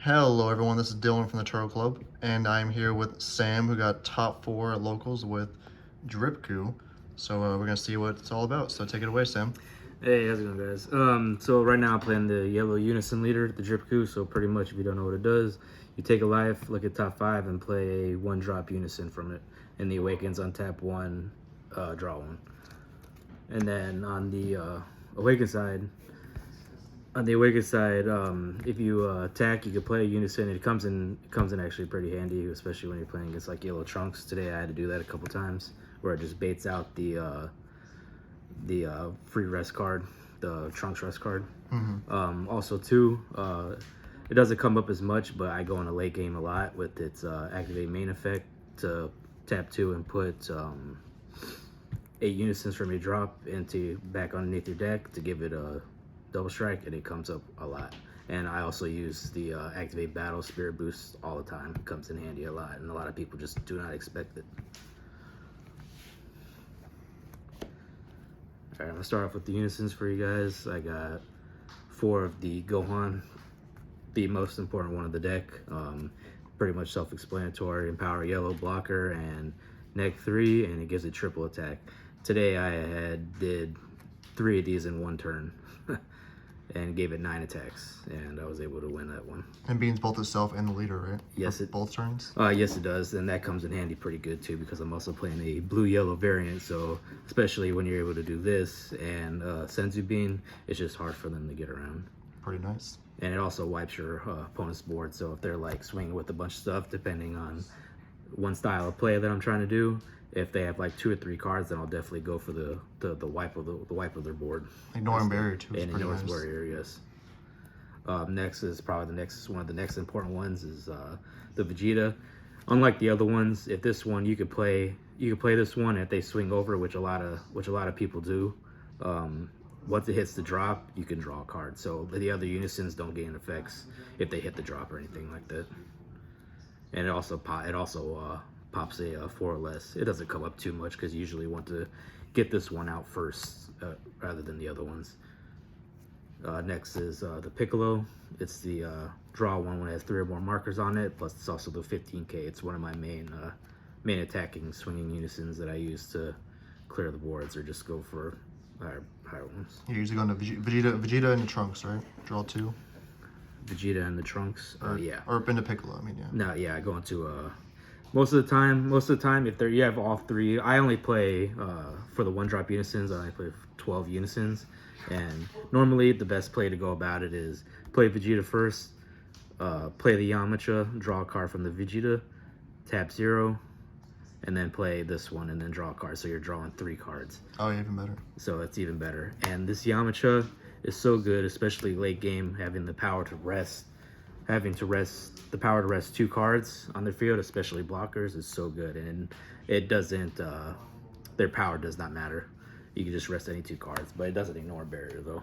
Hello everyone, this is Dylan from the Turtle Club, and I'm here with Sam, who got top 4 at locals with Dripku. So we're gonna see what it's all about. So take it away, Sam. Hey, how's it going, guys? So right now I'm playing the yellow unison leader, the Dripku. So pretty much, if you don't know what it does, you take a life, look at top 5, and play a 1-drop unison from it. And the awakens untap 1, draw 1. And then on the awaken side, if you attack, you can play a unison. It comes in actually pretty handy, especially when you're playing against like yellow trunks. Today I had to do that a couple times, where it just baits out the free rest card, the trunks rest card. Also too, it doesn't come up as much, but I go in a late game a lot with its activate main effect to tap 2 and put 8 unisons from your drop into back underneath your deck to give it a double strike, and it comes up a lot. And I also use the activate battle spirit boost all the time. It comes in handy a lot, and a lot of people just do not expect it. Alright, I'm gonna start off with the unisons for you guys. I got 4 of the Gohan, the most important one of the deck. Pretty much self-explanatory. Empower yellow blocker and neg 3, and it gives it triple attack. Today I did 3 of these in 1 turn and gave it 9 attacks, and I was able to win that one. And beans both itself and the leader, right? Yes, both turns. Yes, it does, and that comes in handy pretty good too, because I'm also playing a blue-yellow variant. So especially when you're able to do this and Senzu Bean, it's just hard for them to get around. Pretty nice. And it also wipes your opponent's board. So if they're like swinging with a bunch of stuff, depending on one style of play that I'm trying to do, if they have like 2 or 3 cards, then I'll definitely go for the wipe of their board. Ignoring barrier too. And ignoring barrier, yes. Next is probably one of the next important ones is the Vegeta. Unlike the other ones, if this one you could play this one if they swing over, which a lot of people do. Once it hits the drop, you can draw a card. So the other unisons don't gain effects if they hit the drop or anything like that. And it also pops a 4 or less. It doesn't come up too much because you usually want to get this one out first rather than the other ones. Next is the Piccolo. It's the draw one when it has 3 or more markers on it, plus it's also the 15k. It's one of my main attacking swinging unisons that I use to clear the boards or just go for higher ones. You're usually going to Vegeta in the trunks, right? Draw 2. Vegeta in the trunks, yeah. Or into Piccolo, I mean, yeah. No, yeah, I go into most of the time if you have all 3, I only play for the 1-drop unisons. I only play 12 unisons, and normally the best play to go about it is play Vegeta first, play the Yamcha, draw a card from the Vegeta, tap 0, and then play this one and then draw a card. So you're drawing 3 cards. Oh, yeah, even better. So it's even better. And this Yamcha is so good, especially late game, having the power to rest. The power to rest 2 cards on their field, especially blockers, is so good. And it doesn't, their power does not matter. You can just rest any 2 cards, but it doesn't ignore barrier though.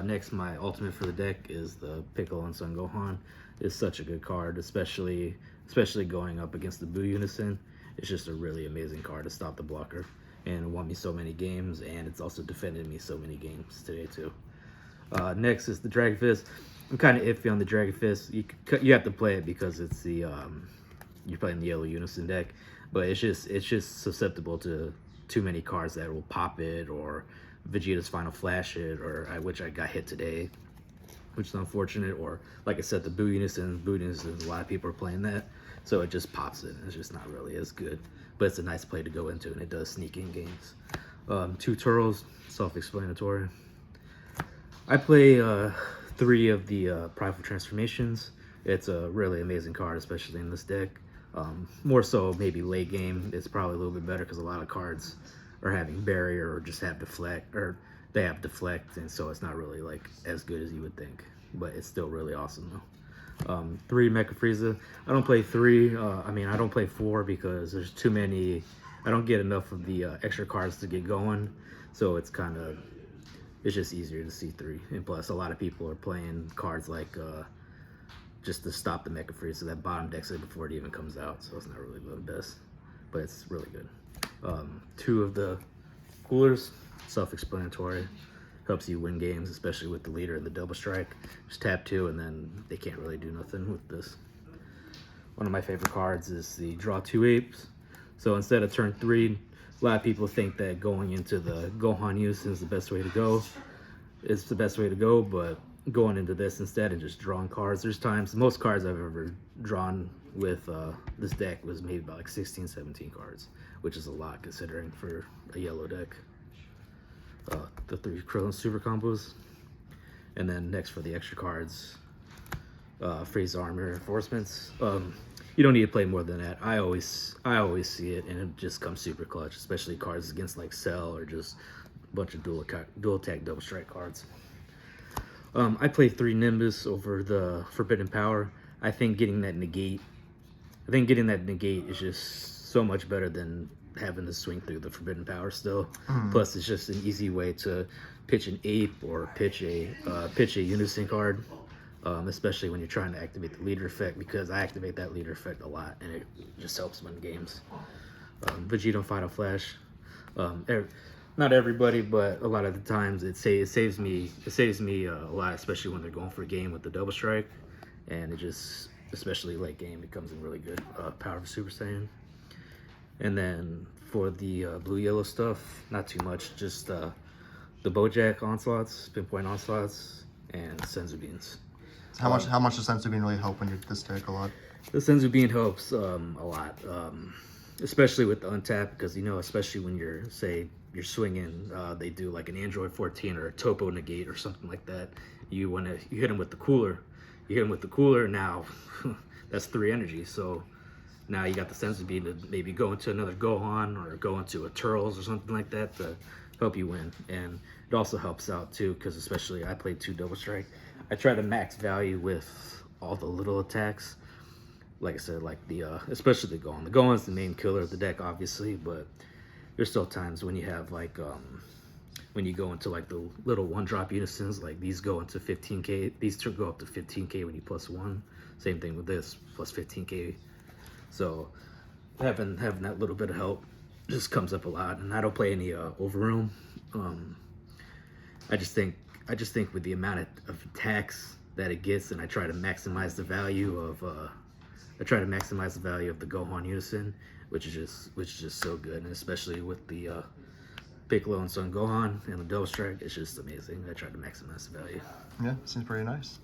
Next, my ultimate for the deck is the Piccolo and Son Gohan. It's such a good card, especially going up against the Buu Unison. It's just a really amazing card to stop the blocker, and it won me so many games, and it's also defended me so many games today too. Next is the Dragon Fist. I'm kind of iffy on the Dragon Fist. You have to play it because it's the you're playing the yellow unison deck, but it's just susceptible to too many cards that will pop it, or Vegeta's Final Flash it, or which I got hit today, which is unfortunate. Or like I said, the Buu Unison, a lot of people are playing that, so it just pops it. It's just not really as good, but it's a nice play to go into, and it does sneak in games. 2 Turtles, self-explanatory. I play 3 of the Prideful Transformations. It's a really amazing card, especially in this deck. More so maybe late game, it's probably a little bit better because a lot of cards are having barrier or just have deflect, or they have deflect, and so it's not really like as good as you would think, but it's still really awesome though. 3 Mecha Frieza. I don't play 3. I don't play 4 because there's too many. I don't get enough of the extra cards to get going, so it's just easier to see 3. And plus, a lot of people are playing cards like just to stop the Mecha Frieza, so that bottom decks it before it even comes out, so it's not really the best, but it's really good. Two of the coolers, self-explanatory. Helps you win games, especially with the leader and the double strike. Just tap 2 and then they can't really do nothing with this. One of my favorite cards is the draw 2 apes. So instead of turn 3, a lot of people think that going into the Gohan use is the best way to go. It's the best way to go, but going into this instead and just drawing cards. There's times, most cards I've ever drawn with this deck was maybe about like 16, 17 cards, which is a lot considering for a yellow deck. The 3 Krillin super combos. And then next for the extra cards, Frieza armor reinforcements. You don't need to play more than that. I always see it, and it just comes super clutch, especially cards against like Cell or just a bunch of dual attack, double strike cards. I play 3 Nimbus over the Forbidden Power. I think getting that negate is just so much better than having to swing through the Forbidden Power still. Plus, it's just an easy way to pitch an ape or pitch a unison card. Especially when you're trying to activate the leader effect, because I activate that leader effect a lot and it just helps win games. Vegeta Final Flash. Not everybody, but a lot of the times it saves me a lot, especially when they're going for a game with the double strike, and it just, especially late game, it comes in really good power of Super Saiyan. And then for the blue yellow stuff, not too much, just the Bojack onslaughts, pinpoint onslaughts, and Senzu beans. How much does Senzu Bean really help when you're this deck a lot? The Senzu Bean helps a lot, especially with the untap, because especially when you're swinging, they do like an Android 14 or a Topo negate or something like that. You hit them with the cooler. Now that's 3 energy. So now you got the Senzu Bean to maybe go into another Gohan or go into a Turles or something like that to help you win. And it also helps out too, because especially I played 2 double strike. I try to max value with all the little attacks. Like I said, like especially the Gohan. The Gohan's the main killer of the deck, obviously, but there's still times when you have like, when you go into like the little 1-drop unisons, like these go into 15k. These go up to 15k when you +1. Same thing with this, plus 15k. So having that little bit of help just comes up a lot. And I don't play any Overroom. I just think with the amount of attacks that it gets, and I try to maximize the value of the Gohan unison, which is just so good, and especially with the Piccolo and Son Gohan and the double strike, it's just amazing. I try to maximize the value. Yeah, seems pretty nice.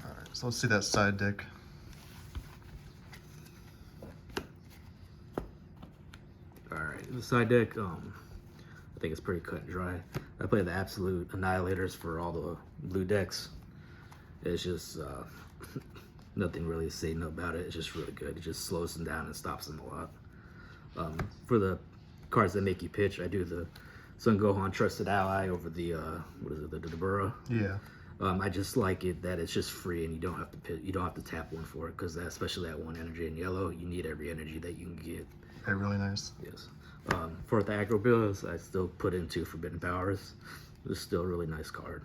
All right, so let's see that side deck. All right, the side deck. I think it's pretty cut and dry. I play the Absolute Annihilators for all the blue decks. It's just nothing really to say about it. It's just really good. It just slows them down and stops them a lot. For the cards that make you pitch, I do the Son Gohan Trusted Ally over the the Dabura. Yeah. I just like it that it's just free and you don't have to tap 1 for it, because especially that 1 energy in yellow, you need every energy that you can get. They're really nice. Yes. For the aggro bills, I still put in 2 Forbidden Powers. It's still a really nice card.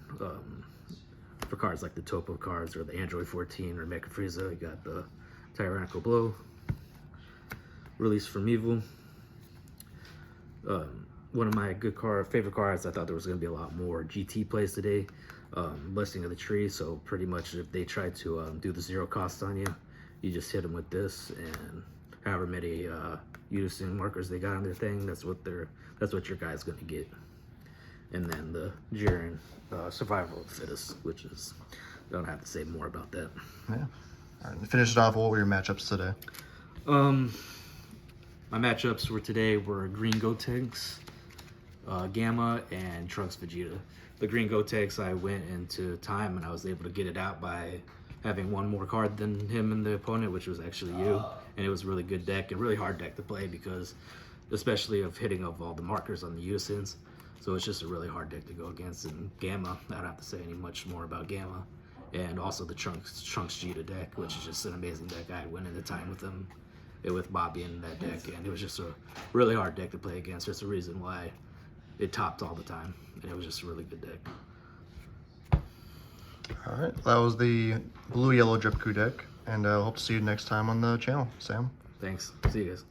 For cards like the Topo cards or the Android 14 or Mecha Frieza, you got the Tyrannical Blow, Release from Evil. One of my favorite cards, I thought there was going to be a lot more GT plays today. Blessing of the Tree, so pretty much if they try to do the 0 cost on you, you just hit them with this, and however many unison markers they got on their thing, that's what your guy's going to get. And then the Jiren Survival of the Fittest, which is, I don't have to say more about that. Yeah. All right, to finish it off, what were your matchups today? My matchups for today were Green Gotenks, Gamma, and Trunks Vegeta. The Green Gotenks, I went into time and I was able to get it out by having 1 more card than him and the opponent, which was actually you. And it was a really good deck, and really hard deck to play, because especially of hitting of all the markers on the unisons. So it's just a really hard deck to go against. And Gamma, I don't have to say any much more about Gamma. And also the Trunks Vegeta deck, which is just an amazing deck. I went into time with him, with Bobby in that deck, and it was just a really hard deck to play against. There's a reason why it topped all the time, and it was just a really good deck. All right, that was the blue-yellow Dripku deck, and hope to see you next time on the channel, Sam. Thanks. See you guys.